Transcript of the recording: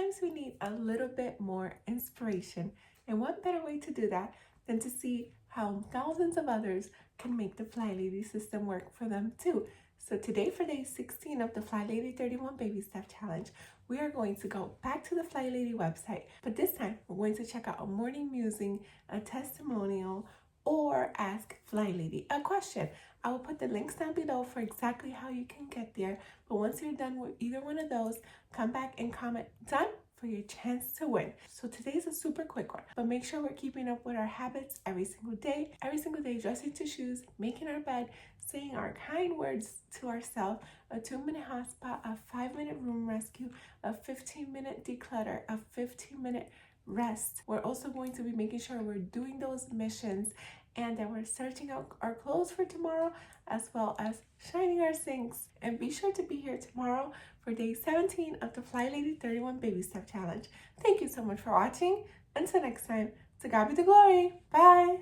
sometimes we need a little bit more inspiration. And what better way to do that than to see how thousands of others can make the FlyLady system work for them too. So today, for day 16 of the FlyLady 31 Baby Step Challenge, we are going to go back to the FlyLady website, but this time we're going to check out a morning musing, a testimonial, or ask FlyLady a question. I will put the links down below for exactly how you can get there, but once you're done with either one of those, come back and comment "done" for your chance to win. So today's a super quick one, but make sure we're keeping up with our habits every single day, dressing to shoes, making our bed, saying our kind words to ourselves, a 2-minute hotspot, a 5-minute room rescue, a 15-minute declutter, a 15-minute rest. We're also going to be making sure we're doing those missions and that we're searching out our clothes for tomorrow, as well as shining our sinks. And be sure to be here tomorrow for day 17 of the FlyLady 31 Baby Step Challenge. Thank you so much for watching. Until next time, to God be the glory. Bye.